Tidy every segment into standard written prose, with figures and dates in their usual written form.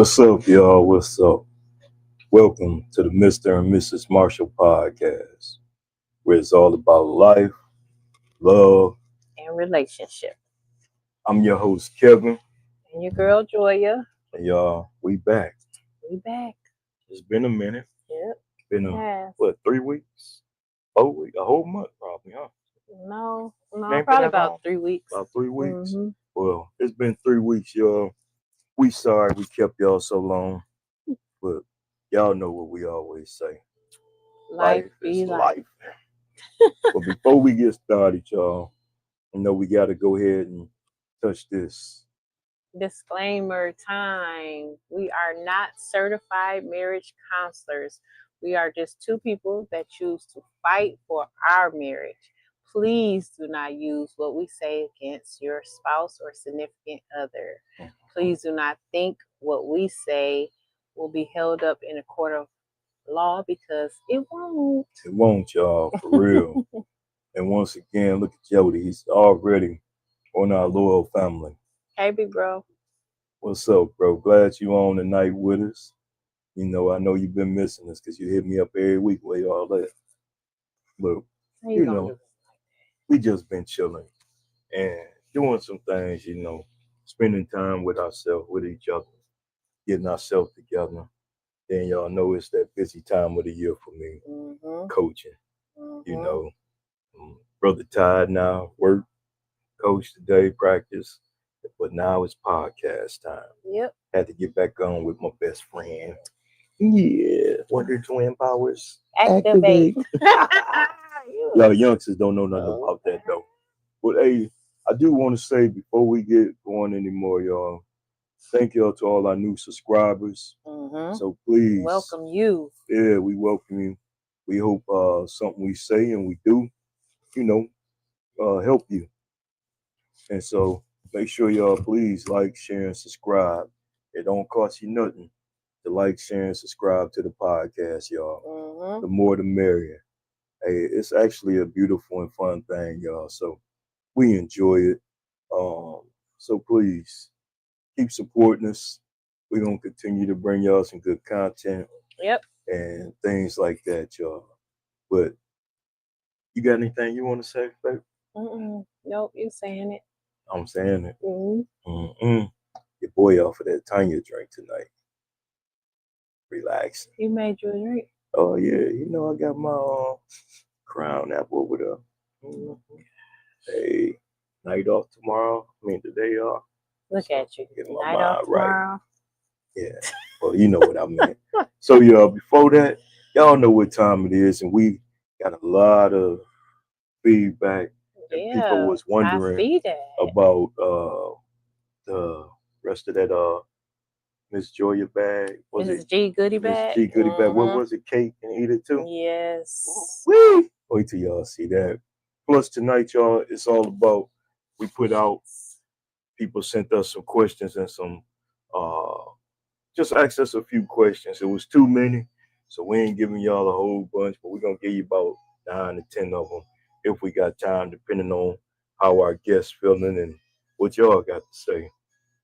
What's up, y'all? What's up? Welcome to the Mr. and Mrs. Marshall podcast, where it's all about life, love. And relationship. I'm your host, Kevin, And your girl Joya, and y'all, we back. we back. It's been a minute. Yep. Been Yes. 3 weeks? 4 weeks? A whole month, probably, huh? No, Ain't been probably that long? about 3 weeks. About 3 weeks. Mm-hmm. Well, it's been 3 weeks, y'all. We sorry we kept y'all so long, but y'all know what we always say. Life is be life. life. But before we get started, y'all, we got to go ahead and touch this. Disclaimer time. We are not certified marriage counselors. We are just two people that choose to fight for our marriage. Please do not use what we say against your spouse or significant other. Please do not think what we say will be held up in a court of law because it won't. It won't, y'all, for real. And once again, look at Jody. He's already on our loyal family. Hey, big bro. What's up, bro? Glad you on tonight with us. I know you've been missing us because you hit me up every week where y'all at. But, we just been chilling and doing some things, spending time with ourselves, with each other, getting ourselves together. Then y'all know it's that busy time of the year for me, coaching. Brother Todd now work, coach today, practice, but now it's podcast time. Yep. Had to get back on with my best friend. Yeah, Wonder Twin Powers. Activate. Y'all youngsters don't know nothing about that though. But hey, I do want to say before we get going anymore, y'all, thank y'all to all our new subscribers. So please welcome you. Yeah, we welcome you. We hope something we say and we do, help you. And so make sure y'all please like, share, and subscribe. It don't cost you nothing to like, share, and subscribe to the podcast, y'all. The more the merrier. Hey, it's actually a beautiful and fun thing, y'all. So we enjoy it. So please keep supporting us. We're gonna continue to bring y'all some good content. Yep. And things like that, y'all. But you got anything you want to say, babe? Nope, you saying it. I'm saying it. Your boy off of that Tanya drink tonight. Relax. You made your drink? Oh yeah, I got my Crown Apple over there. Hey, night off tomorrow. Today off. Look at you. Get my night off tomorrow. Right. Yeah. Well, you know what I mean. So before that, y'all know what time it is, and we got a lot of feedback. And people was wondering about the rest of that Miss Joya bag. Was Miss G Goodie bag? Miss G Goodie bag. What was it? Cake and eat it too? Yes. Woo! Wait till y'all see that. Plus tonight, y'all, it's all about, we put out, people sent us some questions and some just asked us a few questions. It was too many, so we ain't giving y'all a whole bunch, but we're gonna give you about 9 to 10 of them if we got time, depending on how our guests feeling and what y'all got to say.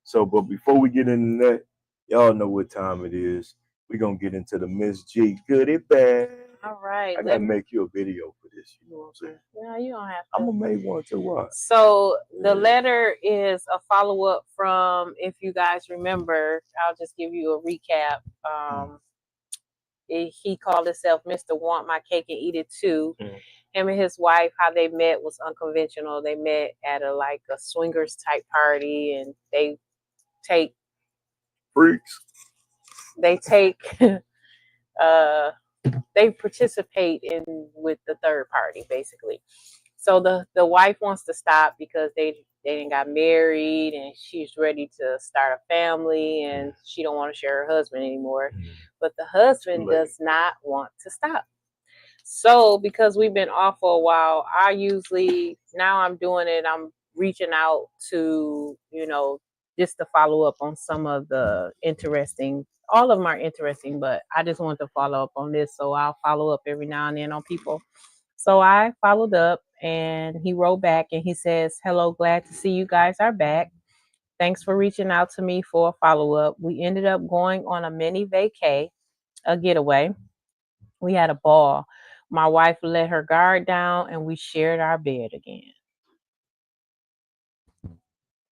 So, but before we get into that, y'all know what time it is. We're gonna get into the Miss G Goodie bag. All right. I gotta make you a video for this. You know what I'm saying? No, you don't have to. I'm gonna make one too. What? So the letter is a follow-up from, if you guys remember, I'll just give you a recap. He called himself Mr. Want My Cake and Eat It Too. Him and his wife, how they met was unconventional. They met at a swingers type party, and they take freaks. They take they participate in with the third party, basically. So the wife wants to stop because they didn't got married and she's ready to start a family and she don't want to share her husband anymore. But the husband does not want to stop. So because we've been off for a while, now I'm doing it. I'm reaching out to, just to follow up on some of the all of them are interesting, but I just want to follow up on this. So I'll follow up every now and then on people. So I followed up and he wrote back and he says, "Hello, glad to see you guys are back. Thanks for reaching out to me for a follow-up. We ended up going on a mini vacay, a getaway. We had a ball. My wife let her guard down and we shared our bed again.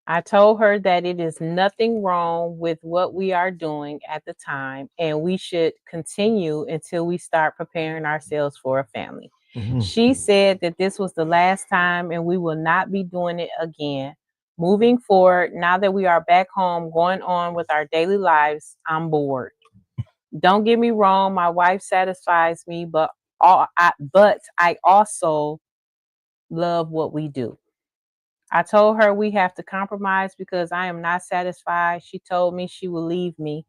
I told her that it is nothing wrong with what we are doing at the time, and we should continue until we start preparing ourselves for a family. She said that this was the last time and we will not be doing it again. Moving forward, now that we are back home, going on with our daily lives, I'm bored. Don't get me wrong, my wife satisfies me, but I also love what we do. I told her we have to compromise because I am not satisfied. She told me she will leave me.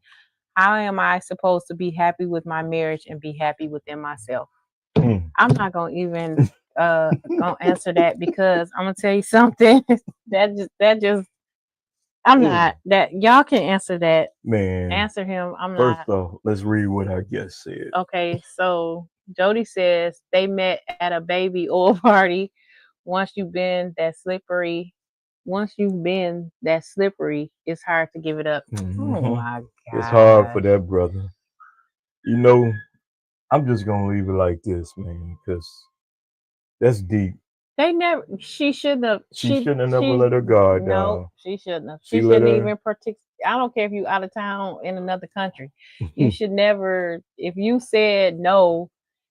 How am I supposed to be happy with my marriage and be happy within myself? I'm not gonna even gonna answer that because I'm gonna tell you something. that just I'm not that y'all can answer that. Man, Answer him. I'm first not. off, let's read what our guest said. Okay, so Jody says they met at a baby oil party. Once you've been that slippery, it's hard to give it up. Oh my God. It's hard for that brother. You know, I'm just gonna leave it like this, man, because that's deep. She shouldn't have. She shouldn't have never let her guard down. No, she shouldn't have. She shouldn't even participate. I don't care if you out of town in another country. You should never, if you said no,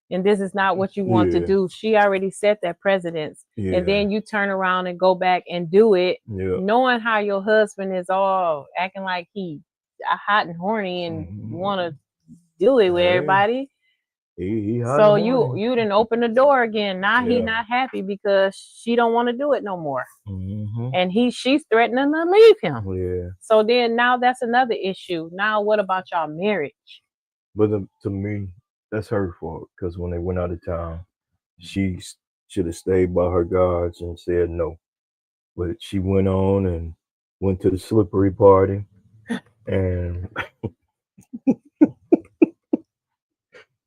and this is not what you want to do, she already set that precedence. And then you turn around and go back and do it, knowing how your husband is all acting like he hot and horny and want to do it with everybody. He so you didn't open the door again. Now he not happy because she don't want to do it no more. And she's threatening to leave him. So then now that's another issue. Now what about y'all marriage? But to me, that's her fault because when they went out of town, she should have stayed by her guards and said no. But she went on and went to the slippery party and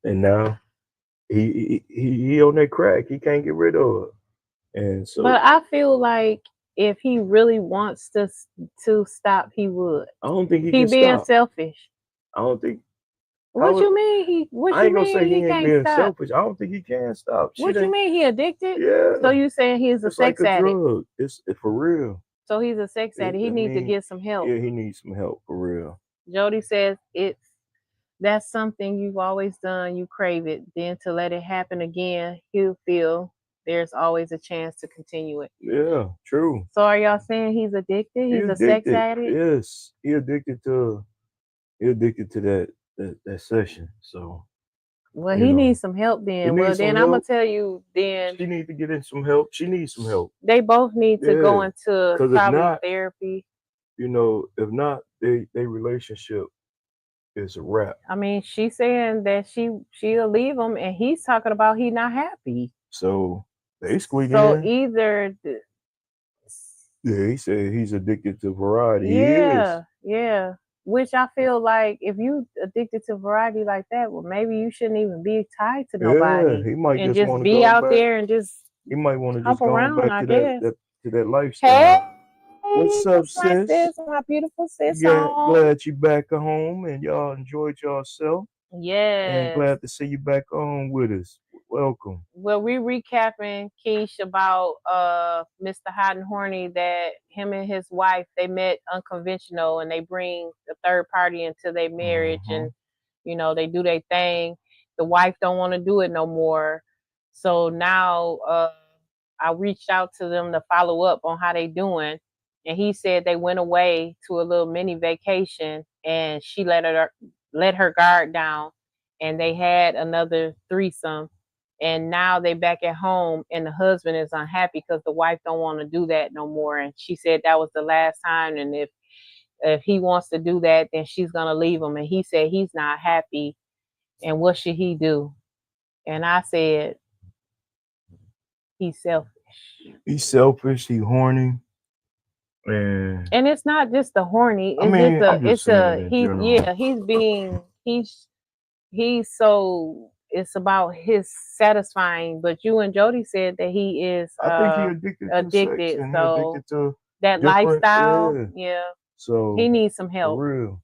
and now he on that crack. He can't get rid of it. And so, but I feel like if he really wants to stop, he would. I don't think he being stop. Selfish. I don't think. What you mean? I ain't gonna say he ain't being selfish. I don't think he can stop. What you mean? He addicted? Yeah. So you saying he's a sex like a addict? Drug. It's for real. So he's a sex addict. He needs to get some help. Yeah, he needs some help for real. Jody says that's something you've always done. You crave it. Then to let it happen again, he'll feel there's always a chance to continue it. Yeah, true. So are y'all saying he's addicted? He's a sex addict? Yes. He addicted to that session. So well, he needs some help then. Well, then I'm gonna tell you then she needs to get in some help. She needs some help. They both need to go into probably therapy. You know, if not, their relationship is a wrap. I mean, she's saying that she'll leave him, and he's talking about he not happy. So they squeaking. So either. Yeah, he said he's addicted to variety. Yeah. Which I feel like if you addicted to variety like that, well, maybe you shouldn't even be tied to nobody. Yeah, he might and just be out there and just. He might want to just go around, back to that lifestyle. Hey, what's up, sis? My beautiful sis. Glad you back at home and y'all enjoyed yourself. Yeah. And glad to see you back on with us. Welcome. Well, we recapping Keish about Mr. Hot and Horny, that him and his wife, they met unconventional and they bring the third party into their marriage and they do their thing. The wife don't want to do it no more. So now I reached out to them to follow up on how they doing. And he said they went away to a little mini vacation and she let her guard down and they had another threesome. And now they back at home and the husband is unhappy because the wife don't want to do that no more. And she said that was the last time. And if he wants to do that, then she's going to leave him. And he said he's not happy. And what should he do? And I said, he's selfish. He's selfish. He's horny. And it's not just the horny. It's about his satisfying. But you and Jody said that he is I think he addicted. So addicted that different. lifestyle. Yeah. Yeah, So he needs some for help. real.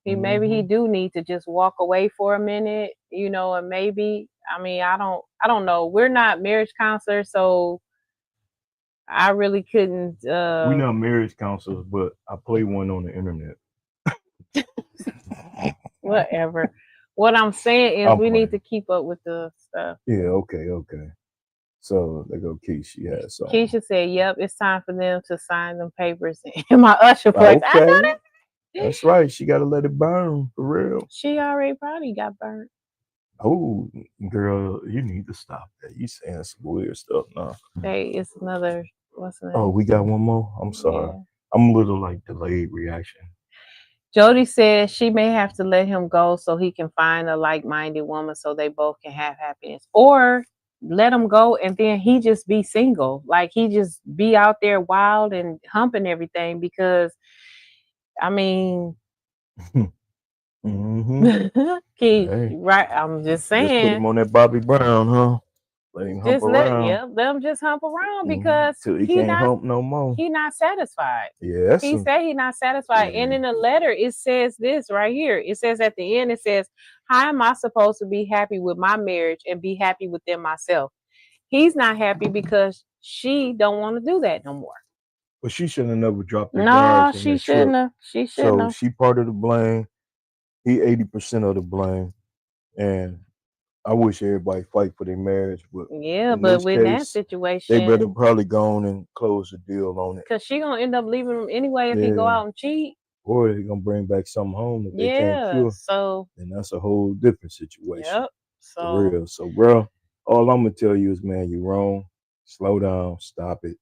Maybe he Mhm. do need to just walk away for a minute, you know, and maybe, I mean, I don't know. We're not marriage counselors, so I really couldn't We not marriage counselors, but I play one on the internet. whatever. What I'm saying is I'm we need playing. to keep up with the stuff. Yeah, okay. So there go Keisha. She had something. Keisha said, "Yep, it's time for them to sign them papers." In my usher voice, I know Okay. that. That's right. She gotta let it burn for real. She already probably got burnt. Oh, girl, you need to stop that. You saying some weird stuff now. Hey, it's another. What's the name? Oh, we got one more. I'm sorry. Yeah. I'm a little like delayed reaction. Jody says she may have to let him go so he can find a like-minded woman so they both can have happiness, or let him go and then he just be single, like he just be out there wild and humping everything. Because I mean, Mm-hmm. he Hey, right. I'm just just put saying. him on that Bobby Brown, huh? Let him hump Just let around them just hump around Mhm. because till he can't hump no more. he not satisfied. Yeah, that's He said he's not satisfied. And yeah. in the letter, it says this right here. It says at the end, it says, how am I supposed to be happy with my marriage and be happy within myself? He's not happy because she don't want to do that no more. But she shouldn't have never dropped her No, guards on she that shouldn't trip. have. She shouldn't So have. she part of the blame. He 80% of the blame. And I wish everybody fight for their marriage, but Yeah, in but this with that case, they situation, better probably go on and close the deal on it. because she gonna end up leaving him anyway if he go Yeah. out and cheat. Or they're gonna bring back something home that they can't Yeah. cure. So And that's a whole different situation. yep. For So real. So, bro, all I'm gonna tell you is, man, you're wrong. Slow down. Stop it.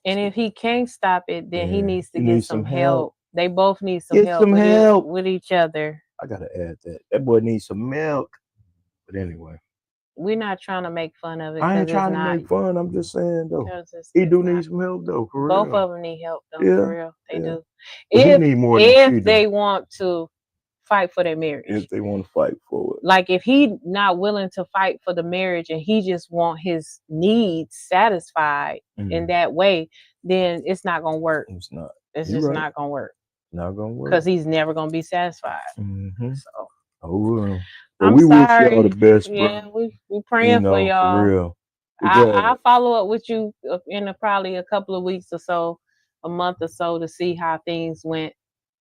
and if he can't stop it, then he Yeah. needs to You get need some some help. help. They both need some Get help some help. with each other. I gotta add that. That boy needs some milk. But anyway, We're not trying to make fun of it I ain't because it's trying to not. make fun. I'm just saying though, he It's do not. need some help though, for Both real. of them need help though, Yeah, for real. They yeah. do. But he need more than she If do. they want to fight for their marriage. If they want to fight for it. Like if he not willing to fight for the marriage and he just want his needs satisfied in that way, then it's not gonna work. It's not. It's You're just right. not gonna work. Not gonna work. Because he's never gonna be satisfied. Mm-hmm. So Oh well. I'm we wish sorry. y'all the best, bro. Yeah, we praying for y'all. For real. I'll follow up with you in probably a couple of weeks or so, a month or so, to see how things went.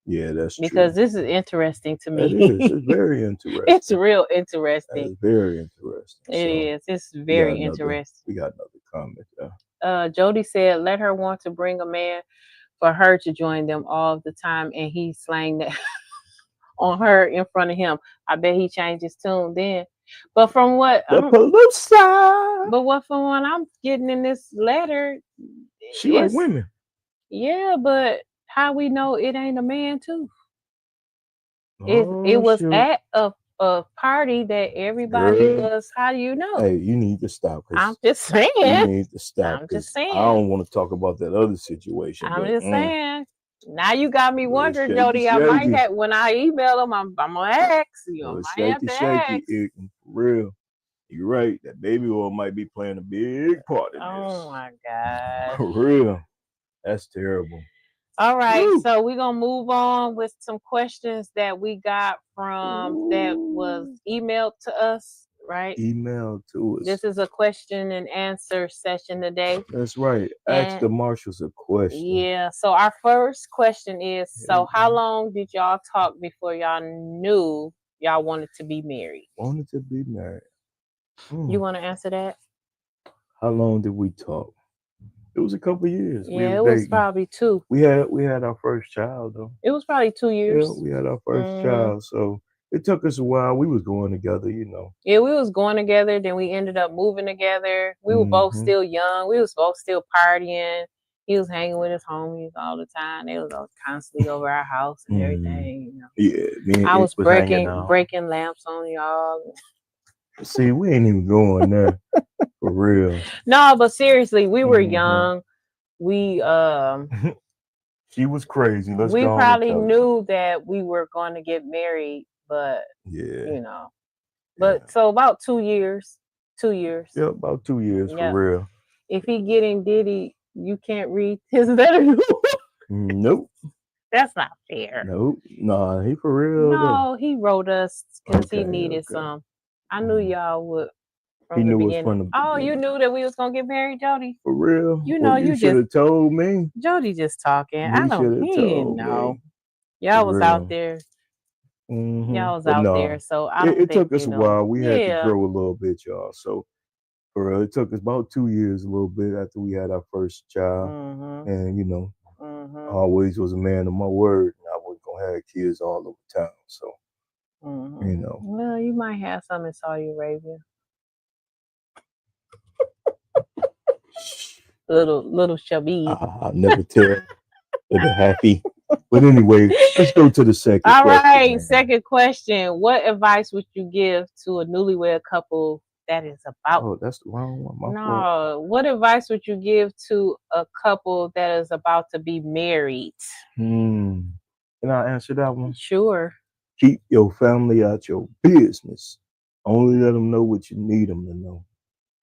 Yeah, that's true. Because this is interesting to me. It is. It's very interesting. It's real interesting. It's very interesting. It is. It's very interesting. We got another comment. Jody said, let her want to bring a man for her to join them all the time, and he slang that on her in front of him. I bet he changed his tune then. But from what from what I'm getting in this letter, she like women. Yeah, but how we know it ain't a man too? It was at a party that everybody was. How do you know? Hey, you need to stop. I'm just saying. You need to stop. I'm just saying. I don't want to talk about that other situation. I'm just saying. Now you got me wondering, Jody. I might have, when I email him, I'm gonna ask you. I might have to ask. For real. You're right. That baby oil might be playing a big part in this. Oh my God. For real. That's terrible. All right. Woo. So we're gonna move on with some questions that we got from that was emailed to us, right? Emailed to us. This is a question and answer session today. That's right. Ask the marshals a question. Yeah. So our first question is, so how long did y'all talk before y'all knew y'all wanted to be married? Wanted to be married. You want to answer that? How long did we talk? It was a couple of years. Yeah, it was probably 2. We had our first child though. It was probably 2 years. Yeah, we had our first child, so it took us a while. We was going together, Yeah, we was going together. Then we ended up moving together. We were both still young. We was both still partying. He was hanging with his homies all the time. They was constantly over our house and everything. Yeah, I was breaking lamps on y'all. See, we ain't even going there for real. No, but seriously, we were young. We she was crazy. We probably knew that we were going to get married, but so about 2 years. 2 years. Yeah, about 2 years for real. If he getting Diddy You can't read his letter. Nope. That's not fair. Nope. Nah, he for real though. No, he wrote us because he Okay, needed okay. some. I knew Mhm. y'all would He from the knew us beginning. from the Oh, you beginning. knew that we was gonna get married, Jody? For real? You know, Well, you you should have told me. Jody just talking. You I don't. should have He didn't told know. me. Y'all For was out real. there. Mhm. Y'all was But out no, there, so I don't it think took us you a know. while. We had to Yeah. grow a little bit, y'all. So for real, it took us about 2 years, a little bit after we had our first child. Mm-hmm. And you know, Mm-hmm. I always was a man of my word, and I wasn't gonna have kids all over town. So Mm-hmm. you know, Well, you might have some in Saudi Arabia. Little Shabib. I'll never tell the happy. But anyway, let's go to the second All question. right, Man. second question. What advice would you give to a newlywed couple that is about? Oh, that's the wrong one. My fault. No. What advice would you give to a couple that is about to be married? Can I answer that one? Sure. Keep your family out your business. Only let them know what you need them to know.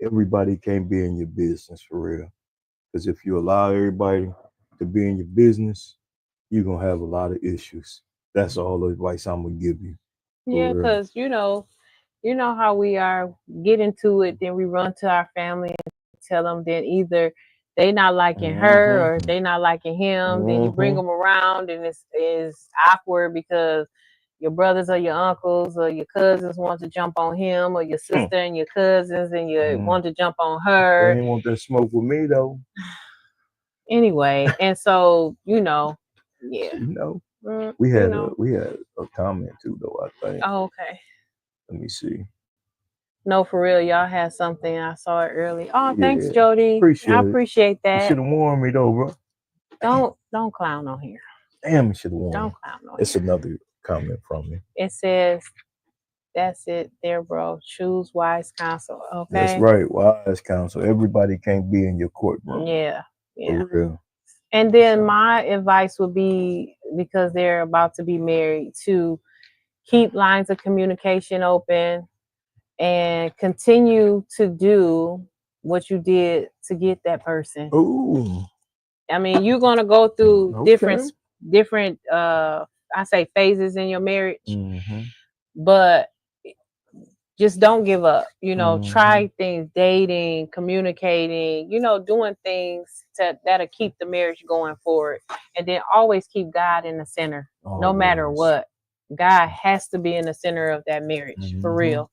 Everybody can't be in your business for real. Because if you allow everybody to be in your business, you're going to have a lot of issues. That's all the advice I'm going to give you. Yeah, because you know how we are. Get into it, then we run to our family and tell them. Then either they not liking her or they not liking him. Then you bring them around, and it's awkward because your brothers or your uncles or your cousins want to jump on him, or your sister and your cousins and you want to jump on her. They ain't want that smoke with me though. Anyway, and so yeah. You know, we had a comment too though. I think. Oh, okay. Let me see. No, for real, y'all had something. I saw it early. Oh, thanks, Jody. I appreciate that. You should have warned me though, bro. Don't clown on here. Damn, you should have warned me. Don't clown on It's here. another comment from me. It says, "That's it, there, bro. Choose wise counsel." Okay. That's right, wise counsel. Everybody can't be in your courtroom. Yeah. For real. And then my advice would be, because they're about to be married, to keep lines of communication open and continue to do what you did to get that person. Ooh. I mean, you're gonna go through different I say phases in your marriage, but just don't give up. You know, try things, dating, communicating, doing things that'll keep the marriage going forward. And then always keep God in the center, no matter what. God has to be in the center of that marriage, for real.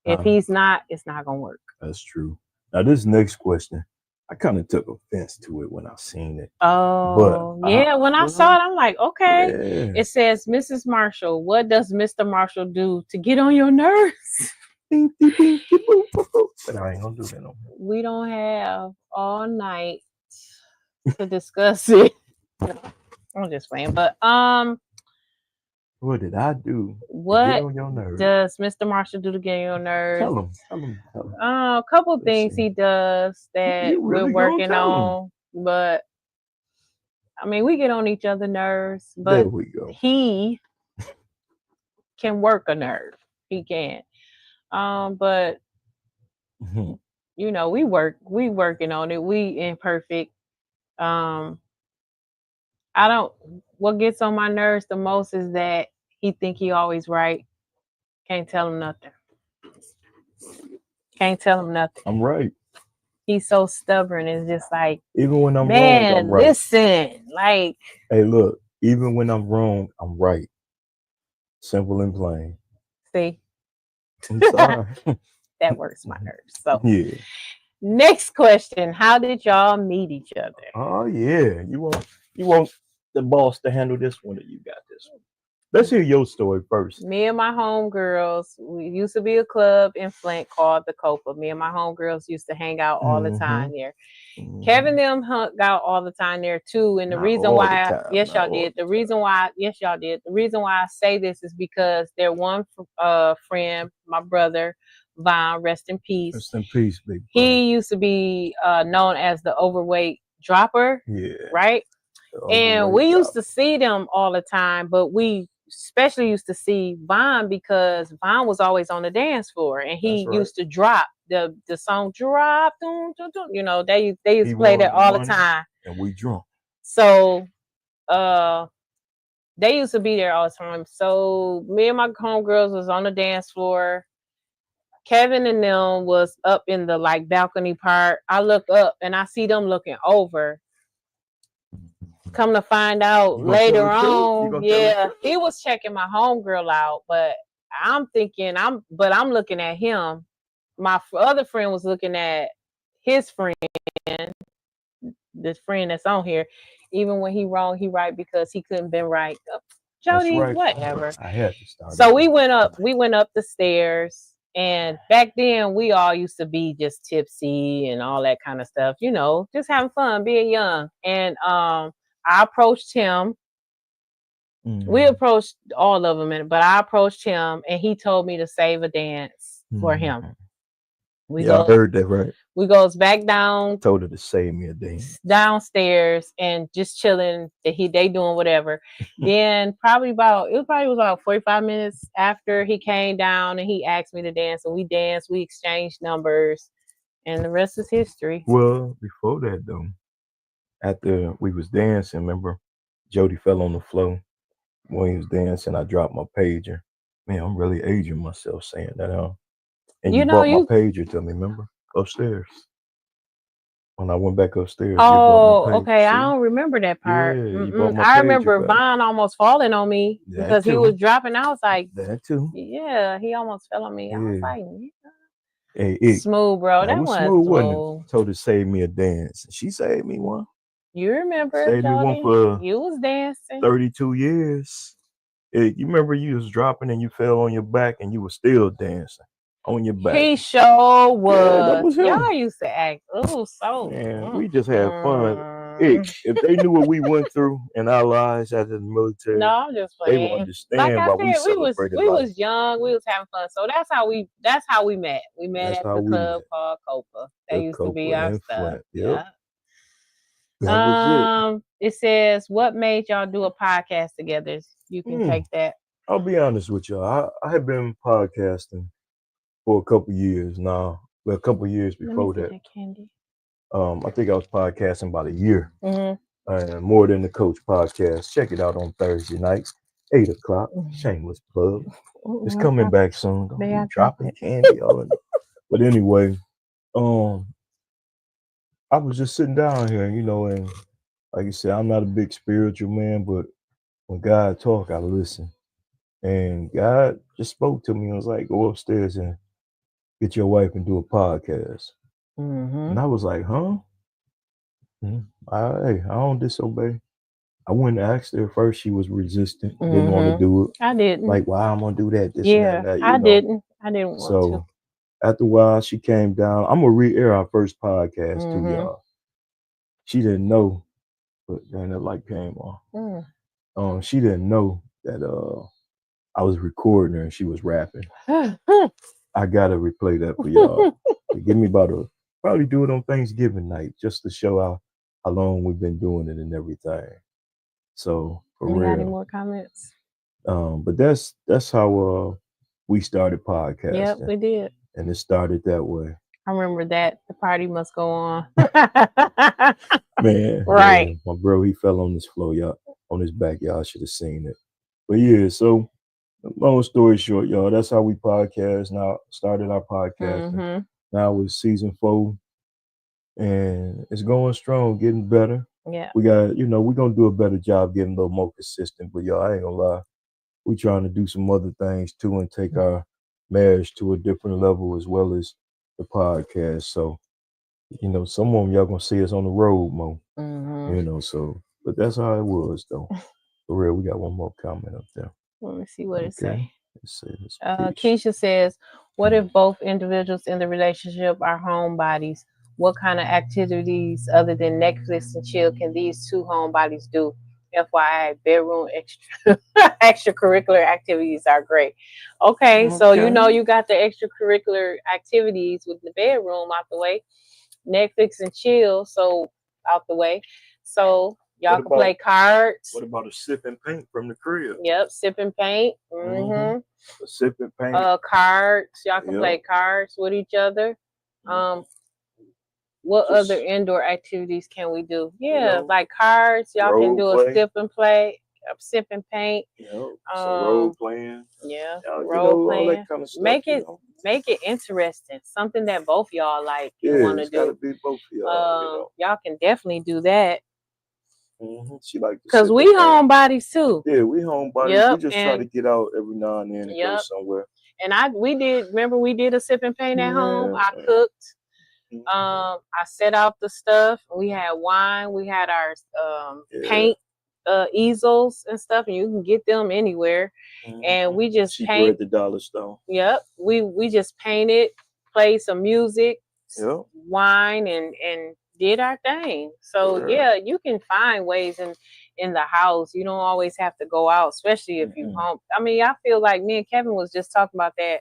If he's not, it's not gonna work. That's true. Now this next question, I kind of took offense to it when I seen it. Oh, but yeah. When I saw it, I'm like, okay. Yeah. It says, Mrs. Marshall, what does Mr. Marshall do to get on your nerves? But I ain't gonna do that no more. We don't have all night to discuss it. I'm just playing, but what did I do? What to get on your nerves? Does Mr. Marshall do to get on your nerves? Tell him. A couple things he does that we're working on, but I mean, we get on each other's nerves, but there we go. He can work a nerve. He can. But we working on it. We imperfect. What gets on my nerves the most is that he think he always right. Can't tell him nothing. I'm right. He's so stubborn. It's just like, even when I'm wrong, I'm right. Listen, like, hey, look, even when I'm wrong, I'm right. Simple and plain. See, I'm sorry. That works my nerves. So yeah. Next question: how did y'all meet each other? Oh yeah, you want the boss to handle this one, or you got this one? Let's hear your story first. Me and my homegirls, we used to be a club in Flint called the Copa. Me and my homegirls used to hang out all the time there. Kevin them hung out all the time there too. And the reason why, yes, y'all did. The reason why I say this is because their one friend, my brother, Vaughn, rest in peace. Rest in peace, big bro. He used to be known as the overweight dropper. Yeah. Right? And we used to see them all the time, but we especially used to see Vaughn because Vaughn was always on the dance floor and he used to drop the song drop, dun, dun, dun, you know, they used He to play wanted that the all the money, time. and we drunk. So they used to be there all the time. So me and my homegirls was on the dance floor. Kevin and them was up in the like balcony part. I look up and I see them looking over. Come to find out You gonna tell later the truth? You on, gonna tell the yeah, truth? he was checking my homegirl out, but I'm thinking I'm looking at him. My other friend was looking at his friend, this friend that's on here. Even when he wrong, he right because he couldn't been right. That's Jody, right. whatever. I had to start. So over. we went up the stairs, and back then we all used to be just tipsy and all that kind of stuff, you know, just having fun, being young. And I approached him. We approached all of them, but I approached him, and he told me to save a dance for him. I heard that, right? We goes back down. Told her to save me a dance. Downstairs and just chilling. They doing whatever. Then probably was about 45 minutes after he came down and he asked me to dance, and we danced. We exchanged numbers, and the rest is history. Well, before that though, after we was dancing, remember, Jody fell on the floor when he was dancing. I dropped my pager. Man, I'm really aging myself saying that, huh? And you brought my pager to me, remember? Upstairs. When I went back upstairs. Oh, okay. I don't remember that part. Yeah, I remember Vaughn almost falling on me because he was dropping. I was like, that too. Yeah, he almost fell on me. I was like, Hey, smooth, bro. That was was smooth, wasn't it? Told her to save me a dance. She saved me one. You remember? Saved me one for you was dancing 32 years. Hey, you remember you was dropping and you fell on your back and you were still dancing on your back. He sure was. Yeah, that was him. Y'all used to act so. Man, we just had fun. Hey, if they knew what we went through in our lives after the military, no, I'm just playing. They would understand why we celebrated we life. was young, we was having fun. So that's how we met. We met at the club called Copa. That used to be our stuff. Yep. Yeah. It says, what made y'all do a podcast together? You can take that. I'll be honest with y'all. I have been podcasting for a couple years now. Well, a couple years before that. Candy. I think I was podcasting about a year. Mm-hmm. More Than the Coach podcast. Check it out on Thursday nights, 8 o'clock. Shameless plug. It's coming back soon. Don't be dropping candy all in. But anyway, I was just sitting down here, you know, and like you said, I'm not a big spiritual man, but when God talk, I listen. And God just spoke to me and was like, go upstairs and get your wife and do a podcast. And I was like, huh? I don't disobey. I went and asked her first. She was resistant, didn't want to do it. I didn't. Like, why I'm gonna do that? This yeah, and that, I didn't. I didn't want to. So after a while, she came down. I'm gonna re-air our first podcast to y'all. She didn't know, but then the light came on. She didn't know that I was recording her and she was rapping. I gotta replay that for y'all. Give me probably do it on Thanksgiving night just to show how long we've been doing it and everything. So for real. Any more comments? But that's how we started podcasting. Yep, we did. And it started that way. I remember that. The party must go on. Man, right. Yeah, my bro, he fell on this floor, y'all, on his back. Y'all should have seen it. But yeah, so long story short, y'all, that's how we podcast now. Started our podcast. Now it's season 4. And it's going strong, getting better. Yeah. We got, we're gonna do a better job getting a little more consistent. But y'all, I ain't gonna lie. We trying to do some other things too and take our marriage to a different level as well as the podcast. So, some of them y'all gonna see us on the road more. So but that's how it was though. For real, we got one more comment up there. Let me see what it say. Let's see. Keisha says, what if both individuals in the relationship are homebodies? What kind of activities other than Netflix and chill can these two homebodies do? FYI, bedroom extracurricular activities are great. Okay, so you got the extracurricular activities with the bedroom out the way. Netflix and chill, so out the way. So y'all can play cards. What about a sip and paint from the crib? Yep, sip and paint. A sip and paint. Cards. Y'all can play cards with each other. What Just other indoor activities can we do? Yeah, know, like cards. Y'all can role do a play. sip and play, a sip and paint. You know, some role Um, playing. yeah, You role know, all playing. that kind of stuff. Make You it know, make it interesting. Something that both y'all like and yeah, want to it's got to do. be both of y'all. You know, Y'all can definitely do that. she like to Cause sip we and paint. homebodies too. Yeah, we homebodies. We Yep, just try to get out every now and then and go somewhere. And we did. Remember, we did a sip and paint at home. I cooked. I set out the stuff. We had wine. We had our paint easels and stuff, and you can get them anywhere. And we just cheaper at the dollar store. Yep. We just painted, played some music, wine, and did our thing. So yeah, you can find ways in the house. You don't always have to go out, especially if you home. I mean, I feel like me and Kevin was just talking about that.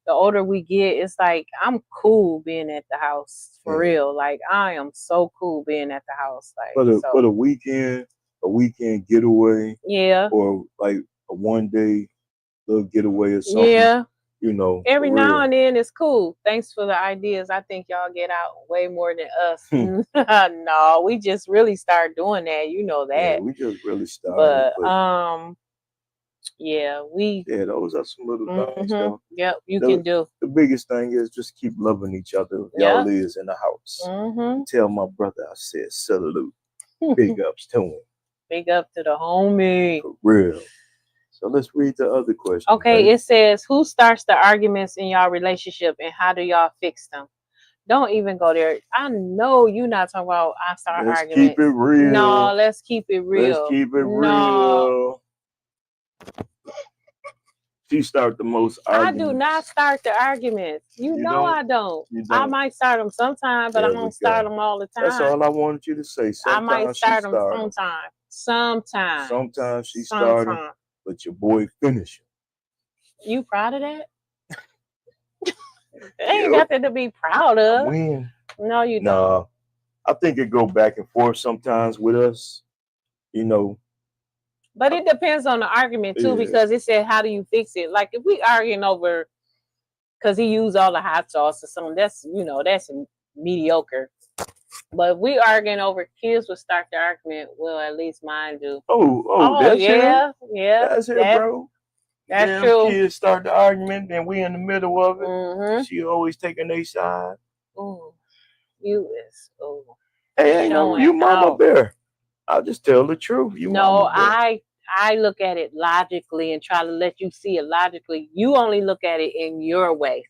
The older we get, it's like I'm cool being at the house for real. Like I am so cool being at the house. Like but a weekend getaway, or like a one day little getaway or something. Yeah. You know, every now and then it's cool. Thanks for the ideas. I think y'all get out way more than us. No, we just really start doing that. You know that. Yeah, we just really started. But yeah, those are some little things though. Yep, you can do. The biggest thing is just keep loving each other. Y'all is in the house. Tell my brother I said salute. Big ups to him. Big up to the homie. For real. So let's read the other question. Okay, it says, who starts the arguments in y'all relationship and how do y'all fix them? Don't even go there. I know you're not talking about I start arguments. Let's keep it real. No, let's keep it real. Let's keep it real. She start the most arguments. I do not start the arguments. You know I don't. I might start them sometimes, but I don't start them all the time. That's all I wanted you to say. Sometimes I might start them sometimes. Sometimes she started, but your boy finished. You proud of that? Ain't nothing to be proud of. When? No, you don't. No, I think it go back and forth sometimes with us. You know. But it depends on the argument too, because it said, how do you fix it? Like if we arguing over, because he used all the hot sauce or something, that's mediocre. But if we arguing over, kids would start the argument. Well, at least mine do. Oh, that's yeah, that's it, bro. That's true. Kids start the argument, and we in the middle of it. She always taking their side. Oh, you is Hey, ain't no you, mama bear. I'll just tell the truth. I look at it logically and try to let you see it logically. You only look at it in your way.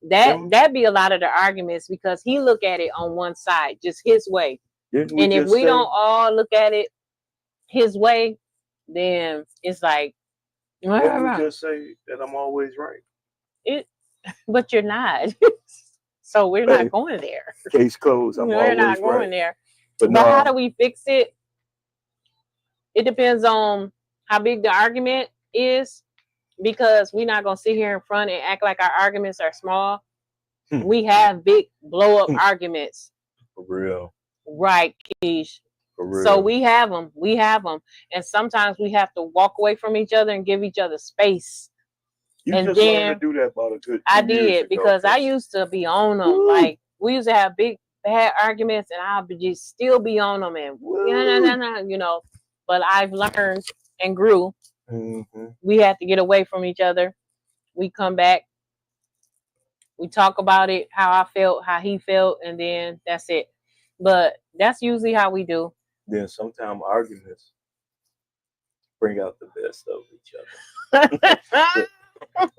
That be a lot of the arguments because he look at it on one side, just his way. And if we don't all look at it his way, then it's like. Didn't we just say that I'm always right? But you're not. So we're not going there. Case closed. We're not going there. But how do we fix it? It depends on how big the argument is, because we're not gonna sit here in front and act like our arguments are small. We have big blow up arguments. For real. Right, Keish. For real. So we have them. And sometimes we have to walk away from each other and give each other space. You just learned to do that about a good 2 I did years ago, because I used to be on them. Woo. Like we used to have big bad arguments, and I'll just still be on them and you know. But I've learned and grew. We had to get away from each other. We come back. We talk about it, how I felt, how he felt, and then that's it. But that's usually how we do. Then sometimes arguments bring out the best of each other.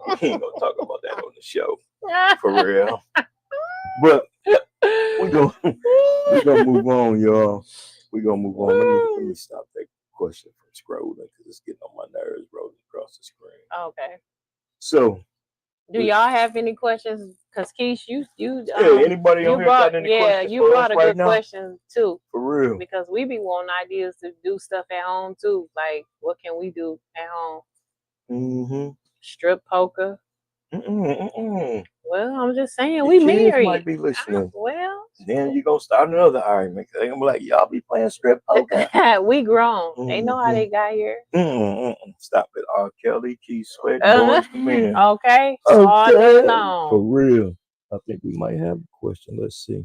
We ain't gonna talk about that on the show, for real. But we're gonna move on, y'all. We're gonna move on. Let me stop that question from scrolling because it's getting on my nerves rolling across the screen. Okay. So, do y'all have any questions? Because Keish, you anybody on here got any questions? You brought a good question too. For real. Because we be wanting ideas to do stuff at home too. Like, what can we do at home? Strip poker. Well, I'm just saying, we married. Might be listening. Well, then you gonna start another argument. They're gonna be like, y'all be playing strip poker. We grown. They know how they got here. Stop it, R. Kelly, Keith Sweat, Boys to Men. Okay. All day long. For real. I think we might have a question. Let's see.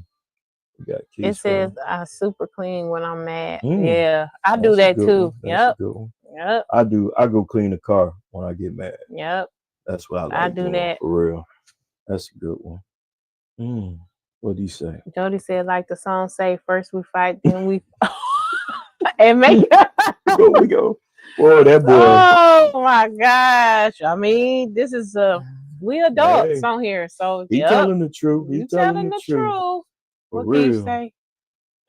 We got It Keith. says I super clean when I'm mad. Mm. Yeah, I That's do a that good too. one. That's a Yep. good one. Yep. I do. I go clean the car when I get mad. Yep. That's what I like I do doing, that. for real. That's a good one. What do you say? Jody said, like the song say, first we fight, then we and make We go. Whoa, that boy. Oh my gosh. I mean, this is we adults Hey, on here. So he yep, telling the truth. you He's telling the the truth. truth. For What can you real. say?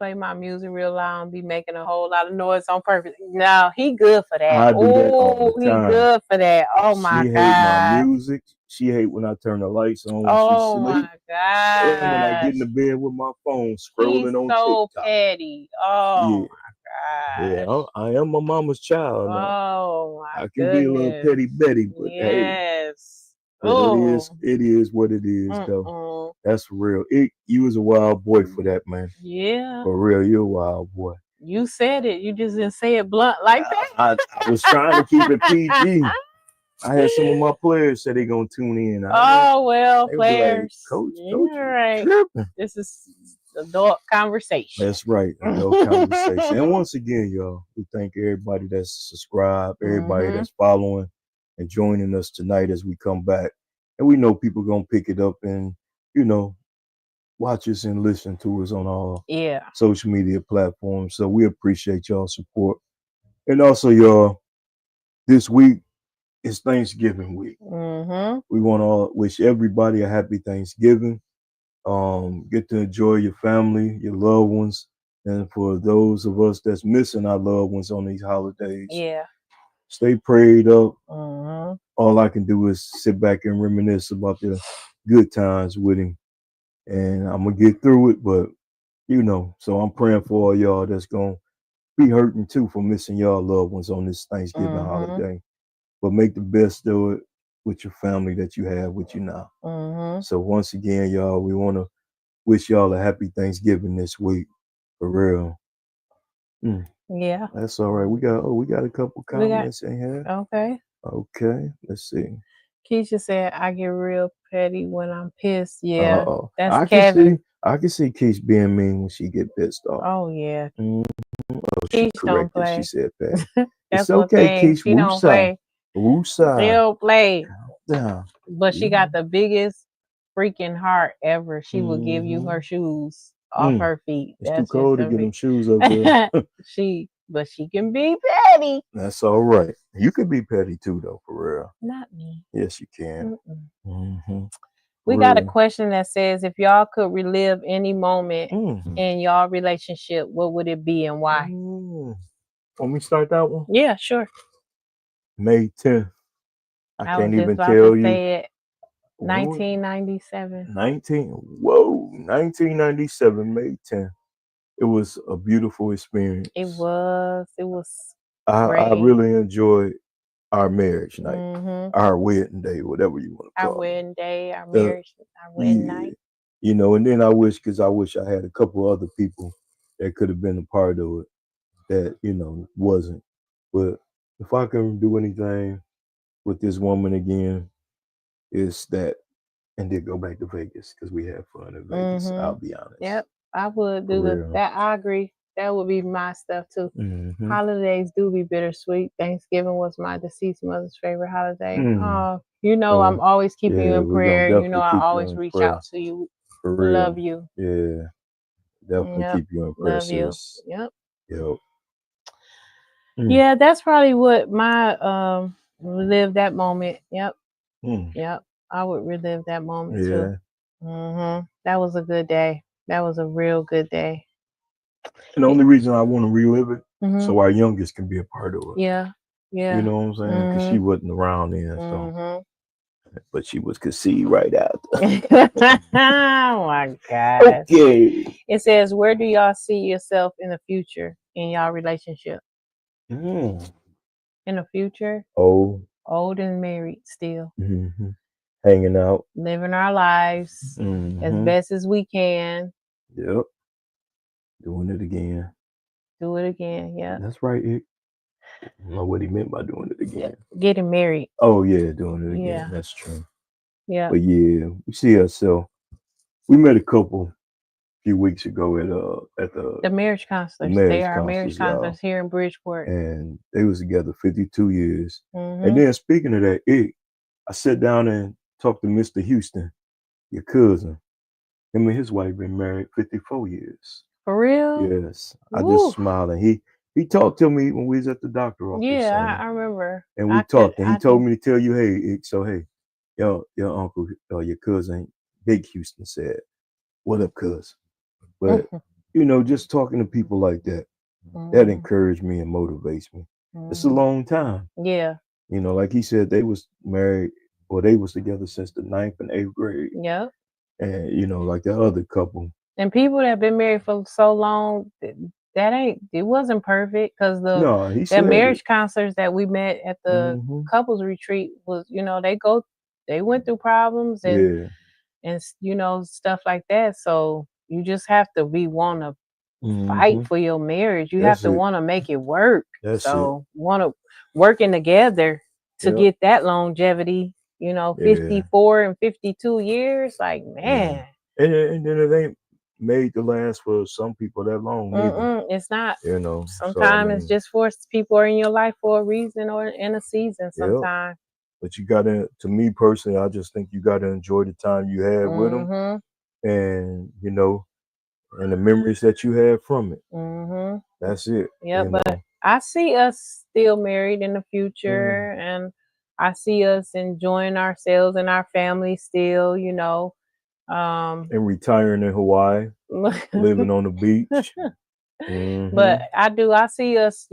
Play my music real loud and be making a whole lot of noise on purpose. No, he good for that. I do that all Oh, the he time. good for that. Oh my She hate god. my music. She hate when I turn the lights on when Oh she sleep. my god. And when I get in the bed with my phone He's scrolling on so TikTok. petty. Oh Yeah. my god. Yeah, I am my mama's child now. Oh my I can be a little petty Betty, but hey, Yes. but Oh. it is what it is, though. That's for real. You was a wild boy for that, man. Yeah. For real, you're a wild boy. You said it. You just didn't say it blunt like that. I was trying to keep it PG. I had some of my players say they gonna tune in. Oh well, they would be like, players. Coach, You're right. tripping. This is adult conversation. That's right, adult conversation. And once again, y'all, we thank everybody that's subscribed, everybody that's following and joining us tonight as we come back. And we know people gonna pick it up and, you know, watch us and listen to us on all social media platforms. So we appreciate y'all support. And also, y'all, this week is Thanksgiving week. We want to wish everybody a happy Thanksgiving. Get to enjoy your family, your loved ones, and for those of us that's missing our loved ones on these holidays, stay prayed up. All I can do is sit back and reminisce about the good times with him, and I'm gonna get through it. But you know, so I'm praying for all y'all that's gonna be hurting too for missing y'all loved ones on this Thanksgiving holiday. But make the best of it with your family that you have with you now. So once again, y'all, we want to wish y'all a happy Thanksgiving this week, for real. Yeah, that's all right. We got a couple comments in here. Okay, let's see. Keisha said, "I get real petty when I'm pissed." Yeah, that's I Kevin. I can see Keisha being mean when she get pissed off. Oh yeah. She corrected. She said that. It's okay, Keisha. She don't play. Woosah. She don't play. Yeah. But she got the biggest freaking heart ever. She will give you her shoes off her feet. It's too cold to get them shoes up there. But she can be petty. That's all right. You can be petty too, though, for real. Not me. Yes, you can. We got a question that says, if y'all could relive any moment in y'all relationship, what would it be and why? Want me to start that one? Yeah, sure. May 10th. I can't even tell you. Say it. 1997. 1997, May 10th. It was a beautiful experience. It was. I really enjoyed our marriage night, our wedding day, whatever you want to call it. Our wedding day, our marriage, our wedding night. You know, and then I wish I had a couple other people that could have been a part of it that, you know, wasn't. But if I can do anything with this woman again, it's that, and then go back to Vegas because we had fun in Vegas. I'll be honest. Yep, I would do that. I agree. That would be my stuff too. Holidays do be bittersweet. Thanksgiving was my deceased mother's favorite holiday. You know, I'm always keeping you in prayer. You know, I always reach out to you. Love you. Yeah, definitely keep you in prayer. Love you. Yep. Yeah, that's probably what my relive that moment. Yep. Yep. I would relive that moment too. That was a good day. That was a real good day. And the only reason I want to relive it so our youngest can be a part of it. Yeah. You know what I'm saying? Because she wasn't around then, so. But she was conceived right after. Oh my God. Okay. It says, where do y'all see yourself in the future in y'all relationship? In the future? Old and married still. Hanging out. Living our lives as best as we can. Yep. Doing it again. Do it again, yeah. That's right, Ick. I don't know what he meant by doing it again. Getting married. Oh, yeah, doing it again. Yeah. That's true. Yeah. But yeah, we see ourselves We met a couple a few weeks ago at The marriage counselors. They marriage are marriage counselors, y'all, counselors here in Bridgeport. and they was together 52 years. And Hmm. then speaking of that, I sat down and talked to Mr. Houston, your cousin. Him and his wife been married 54 years. For real? Yes, I Woo. just smiled, and he talked to me when we was at the doctor office, Yeah, I remember. and we I could. talked, and he I told did. me to tell you, hey, so hey, your uncle, your cousin, Big Houston said, "What up, cuz?" But just talking to people like that, that Mhm. encouraged me and motivates me. It's a Mhm. long time. Yeah. Like he said, they was married, or they was together since the 9th and 8th grade. Yep. And like the other couple. And people that have been married for so long, it wasn't perfect because No, he that said marriage it. counselors that we met at the Hmm. couples retreat was, they went through problems Yeah. and stuff like that. So you just have to want to fight Hmm. for your marriage. You have That's to it. want to make it work. That's it. So want to working together to Yep. get that longevity. Yeah. 54 and 52 years. Like, Yeah. man, And then it ain't made to last for some people that long neither. it's not. So Sometimes it's just for people are in your life for a reason or in a season. yep. Sometimes. But you gotta, to me personally, I just think you gotta enjoy the time you had with them, Mhm. and and the memories that you have from it. Mhm. That's it. Yeah, but I see us still married in the future, and I see us enjoying ourselves and our family still. Um, And retiring in Hawaii, living on the beach. but Hmm. I see us,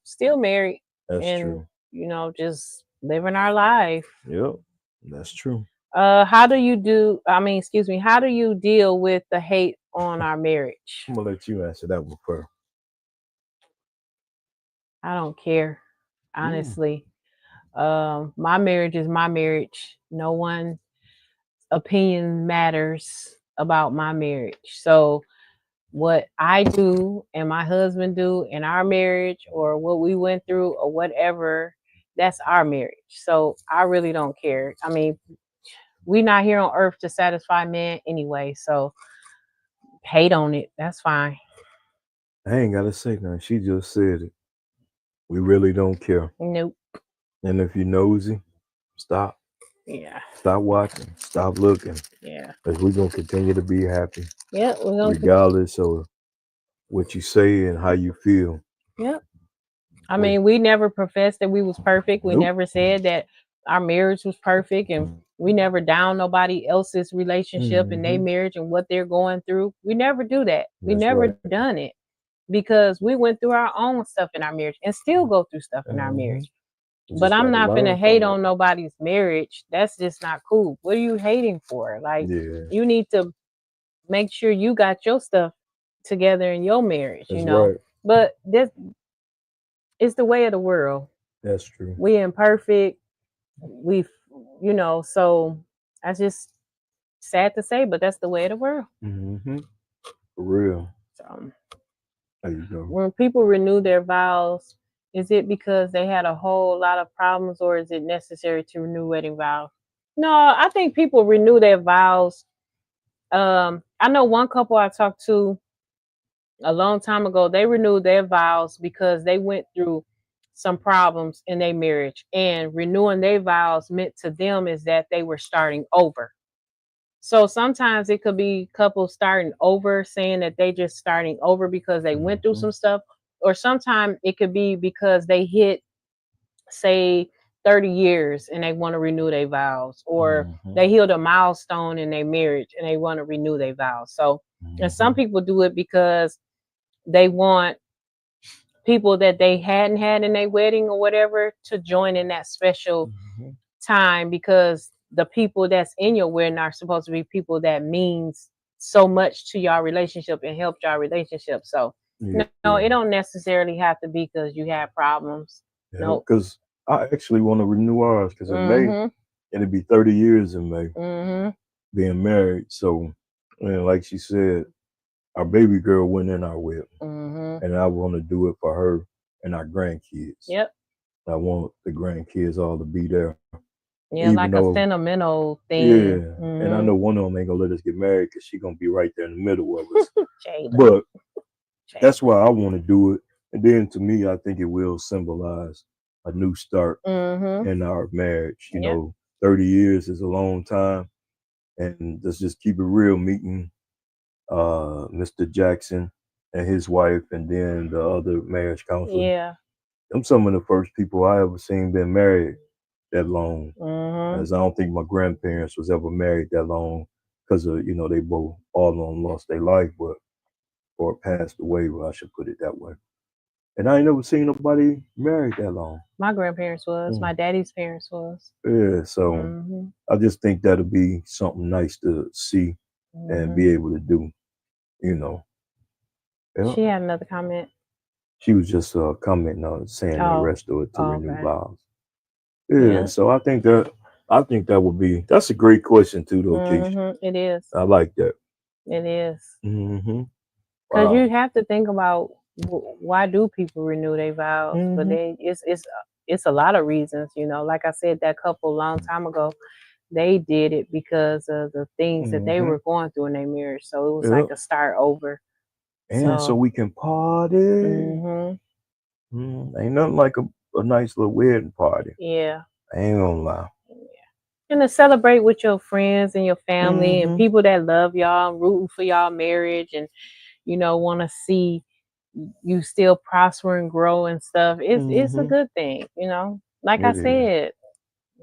still married That's and true. just living our life. Yep, that's true. How do you do? I mean, excuse me. How do you deal with the hate on our marriage? I'm gonna let you answer that one first. I don't care, Mm. honestly. My marriage is my marriage. No one opinion matters about my marriage. So what I do and my husband do in our marriage or what we went through or whatever, that's our marriage. So I really don't care. I mean, we're not here on earth to satisfy men anyway. So hate on it. That's fine. I ain't gotta say nothing. She just said it. We really don't care. Nope. And if you're nosy, stop. Yeah. Stop watching. Stop looking. Yeah. Because we're gonna continue to be happy, Yep. We're gonna. regardless of what you say and how you feel. Yep. I We mean, we never professed that we was perfect. We nope. never said that our marriage was perfect, and we never down nobody else's relationship and their Hmm. marriage and what they're going through. We never do that. We That's never right. done it because we went through our own stuff in our marriage and still go through stuff in our Hmm. marriage. But Just I'm gotta not finna learn hate from it. on nobody's marriage. That's just not cool. What are you hating for? Like, Yeah, you need to make sure you got your stuff together in your marriage, that's right. But this it's the way of the world. That's true. We imperfect. We, so that's just sad to say, but that's the way of the world. Hmm. For real. So There you go. when people renew their vows, is it because they had a whole lot of problems or is it necessary to renew wedding vows? No, I think people renew their vows. I know one couple I talked to a long time ago, they renewed their vows because they went through some problems in their marriage, and renewing their vows meant to them is that they were starting over. So sometimes it could be couples starting over, saying that they just starting over because they went through Hmm. some stuff, or sometimes it could be because they hit, say, 30 years and they want to renew their vows, or Hmm. they hit a milestone in their marriage and they want to renew their vows. So, and some Hmm. people do it because they want people that they hadn't had in their wedding or whatever to join in that special Hmm. time, because the people that's in your wedding are supposed to be people that means so much to your relationship and help your relationship. So no, Yeah. it don't necessarily have to be because you have problems. Yeah. No. Because I actually want to renew ours because in May, Mhm. it'll be 30 years in May Mhm. being married. So, and like she said, our baby girl went in our whip, Mhm. and I want to do it for her and our grandkids. Yep. I want the grandkids all to be there Yeah, even like a though, sentimental yeah, thing. and I know one of them ain't gonna let us get married because she gonna be right there in the middle of us. Jada. But Jada. that's why I want to do it. And then to me, I think it will symbolize a new start in our marriage. You Yep. know, 30 years is a long time. And let's just keep it real, meeting Mr. Jackson and his wife, and then the other marriage counselor. Yeah. Them some of the first people I ever seen been married that long. As I don't think my grandparents was ever married that long because of, you know, they both all alone lost their life, but or passed away. Well, I should put it that way. And I ain't never seen nobody married that long. My grandparents was. My daddy's parents was. Yeah, so I just think that'll be something nice to see and be able to do, you know. Yeah. She had another comment. She was just commenting on saying the rest of it to renew vows. Yeah. So I think that would be, that's a great question too, though, Keisha. It is. I like that. It is. Because Because you have to think about why do people renew their vows? But it's a lot of reasons, you know. Like I said, that couple a long time ago, they did it because of the things that they were going through in their marriage. So it was like a start over. And so we can party. Ain't nothing like a nice little wedding party. Yeah. I ain't gonna lie. And to celebrate with your friends and your family and people that love y'all, rooting for y'all marriage, and you know, want to see you still prosper and grow and stuff. It's a good thing, you know. Like I said,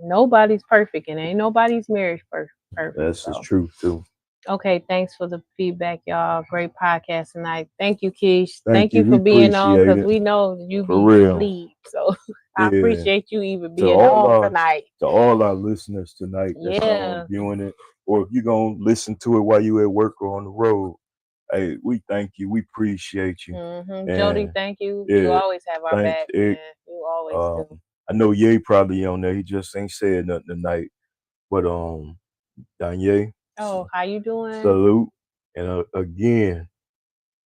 nobody's perfect and ain't nobody's marriage perfect. That's the truth too. Okay, thanks for the feedback, y'all. Great podcast tonight. Thank you, Keish. Thank you for being on, because we know you be asleep. So I appreciate you even being on tonight. To all our listeners tonight that's viewing it, or if you're gonna listen to it while you at work or on the road, hey, we thank you. We appreciate you. Jody, thank you. You always have our back, man. You always do. I know Ye probably on there. He just ain't said nothing tonight. But Danye. Oh, how you doing? Salute. And again,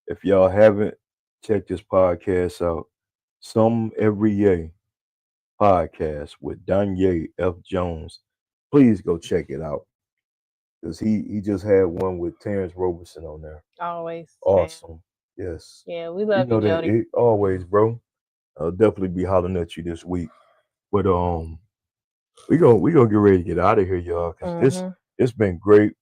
if y'all haven't checked this podcast out, Some Every Yay podcast with Danye F. Jones. Please go check it out. Because he just had one with Terrence Roberson on there. Always. Awesome. Man. Yes. Yeah, we love you, Jody. Always, bro. I'll definitely be hollering at you this week. But we gonna get ready to get out of here, y'all. Cause it's been great.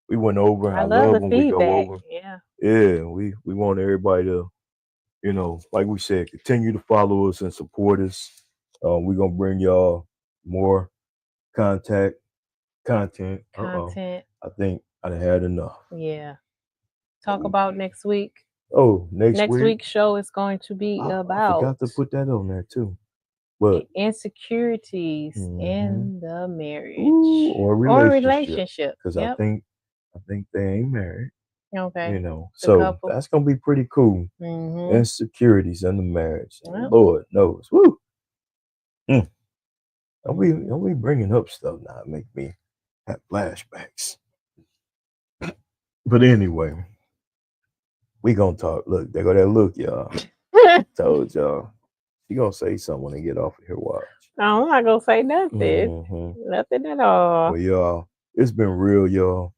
We went over. I love when we go over. Yeah. We want everybody to, you know, like we said, continue to follow us and support us. We're gonna bring y'all more content. I think I had enough. Yeah. Talk about next week. Oh, next week's show is going to be about. I forgot to put that on there too. But insecurities in the marriage or relationship. Because I think they ain't married. Okay. You know, so that's gonna be pretty cool. Insecurities in the marriage. Lord knows. Woo. Don't be bringing up stuff now. Make me have flashbacks. But anyway, we gonna talk. Look, there go that look, y'all. Told y'all. She gonna say something and get off of here. Watch. No, I'm not gonna say nothing. Nothing at all. Well, y'all, it's been real, y'all.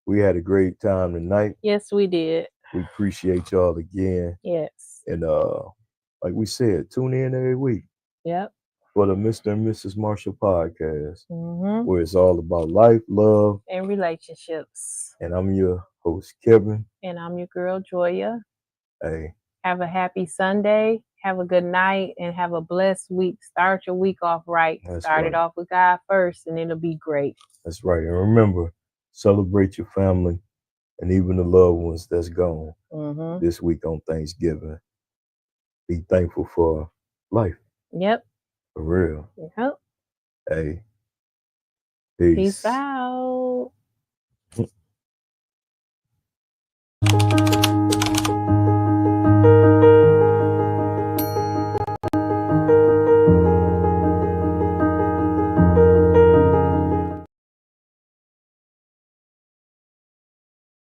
We had a great time tonight. Yes, we did. We appreciate y'all again. Yes. And like we said, tune in every week. Yep. For the Mr. and Mrs. Marshall podcast, where it's all about life, love, and relationships. And I'm your host, Kevin. And I'm your girl, Joya. Hey. Have a happy Sunday. Have a good night and have a blessed week. Start your week off right. Start it off with God first and it'll be great. That's right. And remember, celebrate your family and even the loved ones that's gone this week on Thanksgiving. Be thankful for life. Yep. For real. Yep. Hey. Peace out.